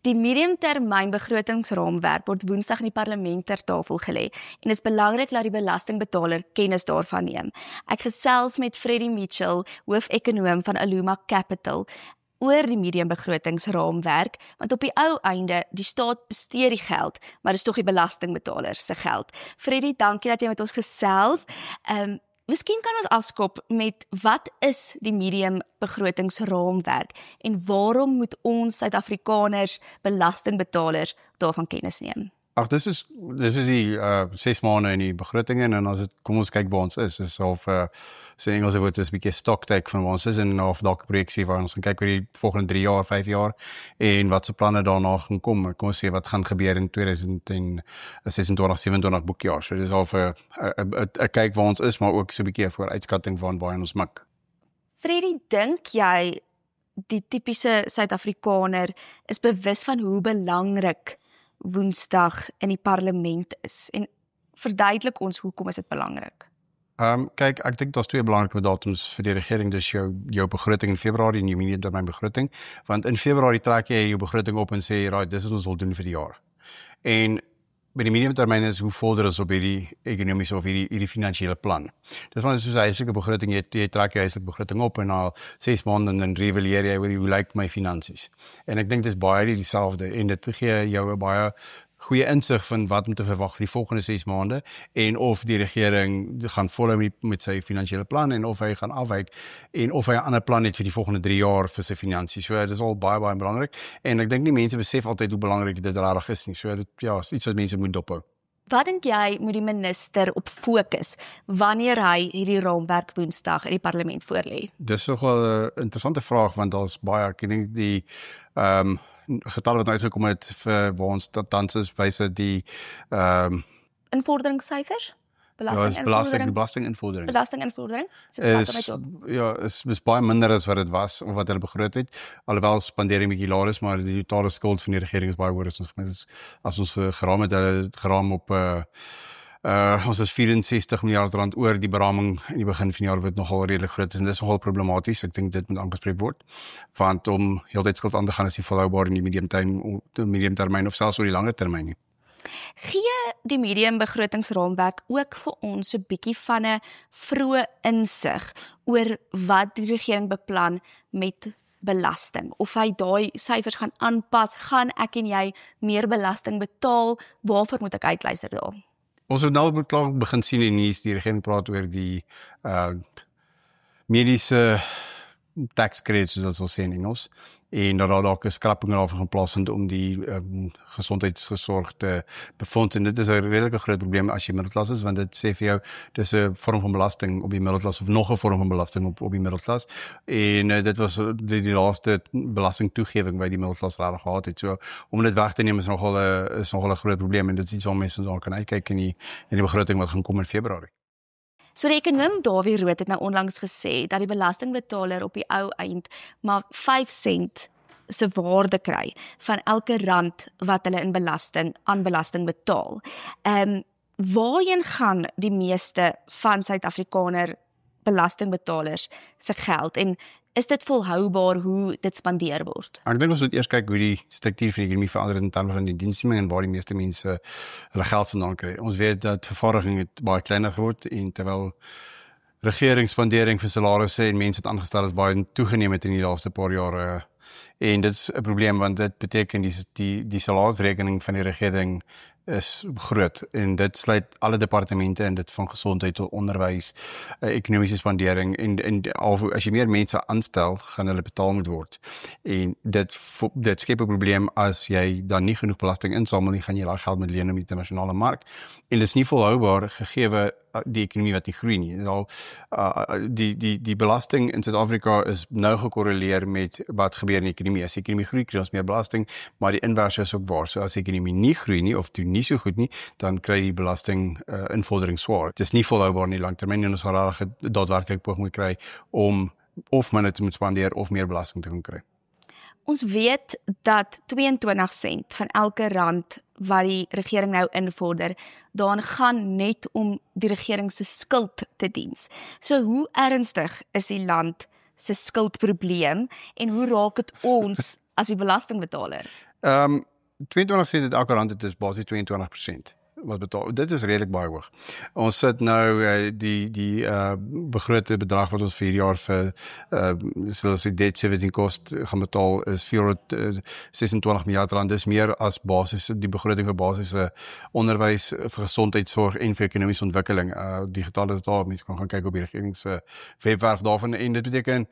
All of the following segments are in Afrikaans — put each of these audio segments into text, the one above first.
Die mediumtermynbegrotingsraamwerk word Woensdag in die parlement ter tafel gelê en is belangrik dat die belastingbetaler kennis daarvan neem. Ek gesels met Freddie Mitchell, hoofekonoom van Aluma Capital, oor die mediumbegrotingsraamwerk, want op die ou einde, die staat bestee die geld, maar dis tog die belastingbetaler se geld. Freddie, dankie dat jy met ons gesels. Miskien kan ons afskop met wat is die mediumbegrotingsraamwerk en waarom moet ons Suid-Afrikaners, belastingbetalers daarvan kennis neem? Ag, dis is die 6 maande in die begroting en as dit kom ons kyk waar ons is. Dis half so in Engels woord is 'n bietjie stock take van waar ons is en of dalk 'n projeksie waar ons gaan kyk oor die volgende 3 jaar, 5 jaar en wat se planne daarna gaan kom. Kom ons sê wat gaan gebeur in 2026-27 boekjaar. So dis half 'n kyk waar ons is, maar ook so 'n bietjie 'n vooruitskatting van waar ons mik. Freddie, dink jy die tipiese Suid-Afrikaner is bewus van hoe belangrik Woensdag in die parlement is en verduidelik ons hoekom is dit belangrik? Kyk, ek dink daar's 2 belangrike datums vir die regering, dis jou begroting in Februarie en jou mediumtermynbegroting, want in Februarie trek jy jou begroting op en sê, right, dis wat ons wil doen vir die jaar. En by die mediumtermyn is hoe vorder ons op hierdie ekonomiese of hierdie finansiële plan. Dis maar soos 'n huislike begroting, jy trek jou huislike begroting op en na 6 maande dan reëvalueer jy hoe lyk my finansies. En ek dink dis baie dieselfde en dit gee jou 'n baie goeie insig van wat om te verwag vir die volgende 6 maande en of die regering gaan volhou met sy finansiële plan en of hy gaan afwyk en of hy 'n ander plan het vir die volgende 3 jaar vir sy finansies. So dit is al baie belangrik en ek dink nie mense besef altyd hoe belangrik dit regtig is nie. So dit is iets wat mense moet dophou. Wat dink jy moet die minister op fokus wanneer hy hierdie raamwerk Woensdag in die parlement voorlê? Dis nogal 'n interessante vraag want daar's baie, ek dink die getalle wat uitgekom het vir waar ons tans is, wyse die invorderingssyfers? Belastinginvordering. Belastinginvordering? Is baie minder as wat dit was of wat hulle begroot het. Alhoewel spandering bietjie laer is, maar die totale skuld van die regering is baie hoër as ons geraam het. Hulle het geraam op ons is 64 miljard rand oor die beraming in die begin van die jaar wat nogal redelik groot is en dit is nogal problematies. Ek dink dit moet aangespreek word. Want om heeltyd skuld aan te gaan is nie volhoubaar in die mediumtermyn of selfs oor die lange termyn nie. Gee die mediumbegrotingsraamwerk ook vir ons 'n bietjie van 'n vroeë insig oor wat die regering beplan met belasting, of hy daai syfers gaan aanpas, gaan ek en jy meer belasting betaal, waarvoor moet ek uitluister daar? Ons moet nou klaar begin sien in die regering praat oor die mediese tax credits, soos ons sê in Engels, en dat daar dalk 'n skrapping daarvan gaan plaasvind om die gesondheidsgesorg te befonds. En dit is 'n redelike groot probleem as jy middelklas is, want dit sê vir jou, dis 'n vorm van belasting op die middelklas, of nog 'n vorm van belasting op die middelklas. En dit was die laaste belastingtoegewing by die middelklas regtig gehad het. So om dit weg te neem is nogal 'n groot probleem, en dit is iets waar mense daar kan uitkyk in die begroting wat gaan kom in Februarie. So die ekonom Dawie Rood het nou onlangs gesê dat die belastingbetaler op die ou eind maar 5 sent se waarde kry van elke rand wat hulle aan belasting betaal. Waarheen gaan die meeste van Suid-Afrikaner belastingbetalers se geld en is dit volhoubaar hoe dit spandeer word? Ek dink ons moet eers kyk hoe die struktuur van die ekonomie verander in terme van die dienstneming en waar die meeste mense hulle geld vandaan kry. Ons weet dat vervaardiging het baie kleiner geword en terwyl regeringsspandering vir salarisse en mense het aangestel is baie toegeneem het in die laaste paar jare. En dit is 'n probleem want dit beteken die salarisrekening van die regering is groot en dit sluit alle departemente in, dit van gesondheid tot onderwys, ekonomiese spandering en as jy meer mense aanstel, gaan hulle betaal moet word. En dit skep 'n probleem as jy dan nie genoeg belasting insamel nie, gaan jy daai geld moet leen op die internasionale mark. En dit is nie volhoubaar gegee die ekonomie wat nie groei nie. Die belasting in Suid-Afrika is nou gekorreleer met wat gebeur in die ekonomie. As die ekonomie groei, kry ons meer belasting, maar die inverse is ook waar. So as die ekonomie nie groei nie of doen nie so goed nie, dan kry die belasting invordering swaar. Dit is nie volhoubaar in die langtermyn en ons gaan regtig daadwerklik poging moet kry om of minder te moet spandeer of meer belasting te kan kry. Ons weet dat 22 sent van elke rand wat die regering nou invorder, daaraan gaan net om die regering se skuld te diens. So hoe ernstig is die land se skuldprobleem en hoe raak dit ons as die belastingbetaler? 22% het elke rand, dit is basies 22% wat betaal. Dit is redelik baie hoog. Ons sit nou die begrote bedrag wat ons vir hierdie jaar vir soos die debt servicing cost gaan betaal is 426 miljard rand. Dis meer as basiese die begroting vir basiese onderwys, vir gesondheidsorg en vir ekonomiese ontwikkeling. Die getalle is daar, mense kan gaan kyk op die regering se webwerf daarvan en dit beteken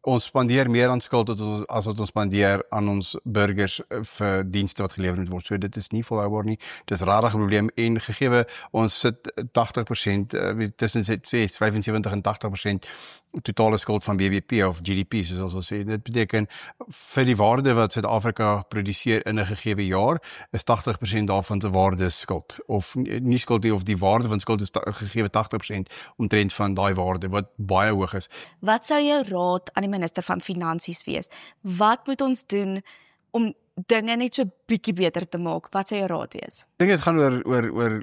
ons spandeer meer aan skuld as wat ons spandeer aan ons burgers vir dienste wat gelewer moet word. So dit is nie volhoubaar nie. Dis 'n rare probleem en gegee ons sit 80% tussen 75 en 80% totale skuld van BBP of GDP soos ons sê. Dit beteken vir die waarde wat Suid-Afrika produseer in 'n gegee jaar is 80% daarvan se waarde skuld of nie skuld nie, of die waarde van skuld is gegee 80% omtrent van daai waarde wat baie hoog is. Wat sou jou raad aan die minister van Finansies wees? Wat moet ons doen om dinge net so bietjie beter te maak? Wat sou jou raad wees? Ek dink dit gaan oor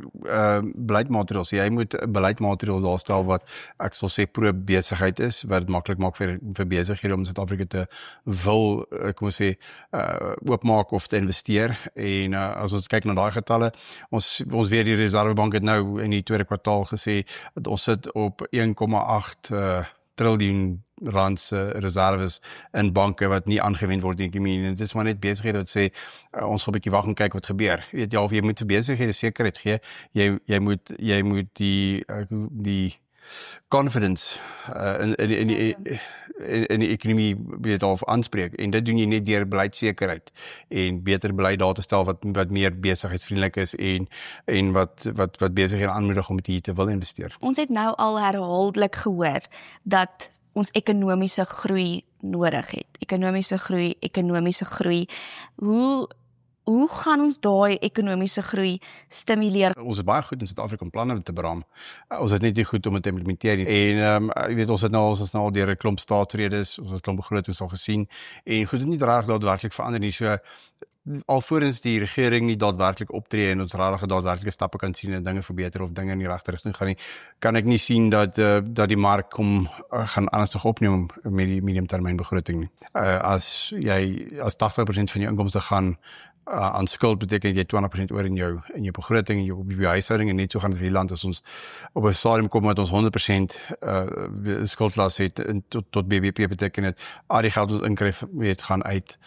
beleidsmaatreëls. Jy moet 'n beleidsmaatreëls daarstel wat ek sal sê pro-besigheid is, wat dit maklik maak vir besighede om Suid-Afrika te wil, kom ons sê, oopmaak of te investeer. En as ons kyk na daai getalle, ons weet die Reservebank het nou in die tweede kwartaal gesê dat ons sit op 1,8 triljoen rand se reserves in banke wat nie aangewend word in die ekonomie. Dit is maar net besighede wat sê ons gaan 'n bietjie wag en kyk wat gebeur. Weet jy, of jy moet vir besighede sekerheid gee. Jy moet die confidence in die ekonomie weet of aanspreek en dit doen jy net deur beleidsekerheid en beter beleid daar te stel wat meer besigheidsvriendelik is en wat besighede aanmoedig om met hier te wil investeer. Ons het nou al herhaaldelik gehoor dat ons ekonomiese groei nodig het. Ekonomiese groei. Hoe gaan ons daai ekonomiese groei stimuleer? Ons is baie goed in Suid-Afrika om planne te beraam. Ons is net nie goed om dit te implementeer nie. En jy weet ons het nou al deur 'n klomp staatsredes, ons het 'n klomp begrotings al gesien en goed, dit nie reg daadwerklik verander nie. So alvorens die regering nie daadwerklik optree en ons daadwerklike stappe kan sien en dinge verbeter of dinge in die regte rigting gaan nie, kan ek nie sien dat die mark gaan ernstig opneem met die mediumtermynbegroting nie. As 80% van jou inkomste gaan aan skuld, beteken jy 20% oor in jou begroting en jou op jou huishouding, en net so gaan dit vir die land as ons op 'n stadium kom met ons 100% skuldlas het tot BBP, beteken dit die geld wat ons inkry weet gaan uit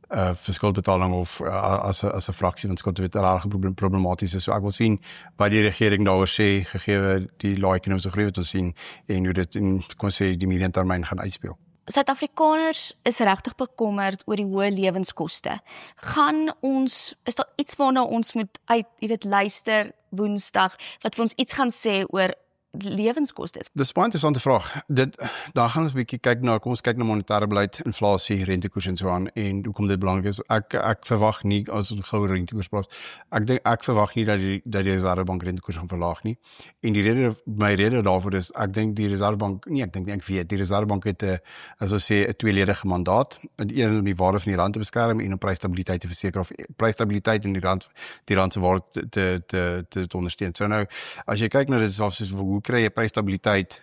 vir skuldbetaling of as 'n fraksie van skuld, weet rarig problematies is. So ek wil sien wat die regering daaroor sê, gegee die lae ekonomiese groei wat ons sien en hoe dit kon sê die mediumtermyn gaan uitspeel. Suid-Afrikaners is regtig bekommerd oor die hoë lewenskoste. Is daar iets waarna ons moet luister Woensdag wat vir ons iets gaan sê oor lewenskoste? Dis 'n baie interessante vraag. Daar gaan ons 'n bietjie kyk na, kom ons kyk na monetêre beleid, inflasie, rentekoers en so aan en hoekom dit belangrik is. Ek verwag nie as ons gou rentekoers praat. Ek verwag nie dat die Reservebank rentekoers gaan verlaag nie. En my rede daarvoor is ek weet die Reservebank het 'n tweeledige mandaat. Een om die waarde van die rand te beskerm en om prysstabiliteit te verseker of prysstabiliteit in die rand se waarde te ondersteun. So nou as jy kyk na dit selfs hoe kry jy prysstabiliteit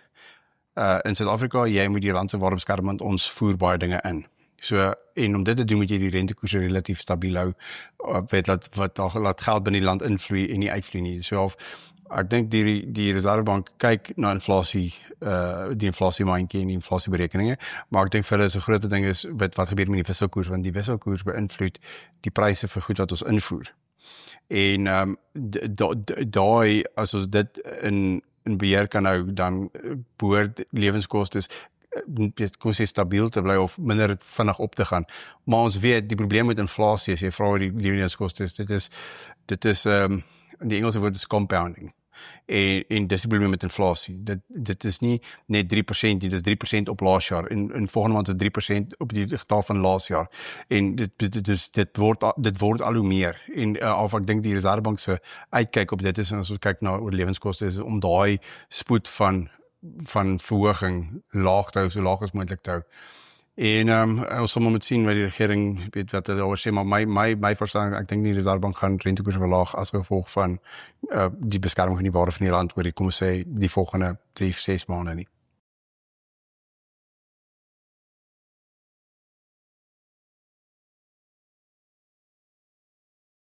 in Suid-Afrika? Jy moet die rand se waarde beskerm want ons voer baie dinge in. So en om dit te doen moet jy die rentekoerse relatief stabiel hou, laat geld binne die land invloei en nie uitvloei nie. So ek dink die Reservebank kyk na inflasie, die inflasiemandjie en die inflasieberekeninge, maar ek dink vir hulle is 'n groot ding is wat gebeur met die wisselkoers, want die wisselkoers beïnvloed die pryse vir goed wat ons invoer. En daai as ons dit in beheer kan hou, dan behoort lewenskoste kom ons sê stabiel te bly of minder vinnig op te gaan. Maar ons weet die probleem met inflasie, as jy vra oor die lewenskoste, dit is in die Engelse woord is compounding. En dis die probleem met inflasie. Dit is nie net 3% nie, dit is 3% op laas jaar en volgende maand is 3% op die getal van laas jaar. En dit word al hoe meer. En ek dink die Reservebank se uitkyk op dit is, en as ons kyk na oor lewenskoste, is om daai spoed van verhoging laag te hou, so laag as moontlik te hou. En ons sal moet sien wat die regering weet wat hulle daaroor sê, maar my voorstelling, ek dink nie die Reservebank gaan rentekoerse verlaag as gevolg van die beskerming van die waarde van die rand oor die, kom ons sê, die volgende 3-6 maande nie.